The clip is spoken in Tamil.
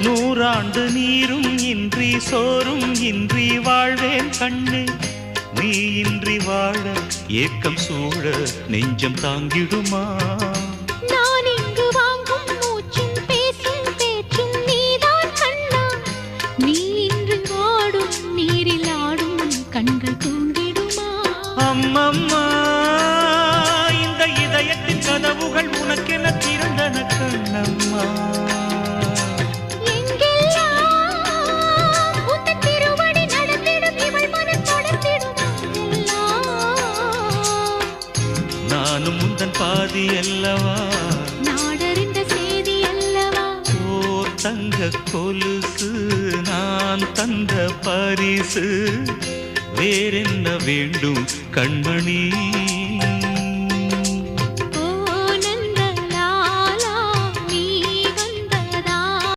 நூறாண்டு நீரும் இன்றி சோறும் இன்றி வாழ்வேன் கண்ணே. நீ இன்றி வாழ ஏக்கம் சூழ நெஞ்சம் தாங்கிடுமா? நான் இங்கு வாங்கும் மூச்சும் பேசும் பேச்சும் நீதான் கண்ணா. நீ இன்று வாடும் நீரில் ஆடும் கண்கள் தூங்கிடுமா? அம்மம்மா, இந்த இதயத்தின் கதவுகள் உனக்கென திறந்தன கண்ணம்மா. நானும் முந்தன் பாதி அல்லவா, நாடறிந்த செய்தி அல்லவா. ஓர் தங்க கொலுசு நான் தந்த பரிசு, வேறென்ன வேண்டும் கண்மணி?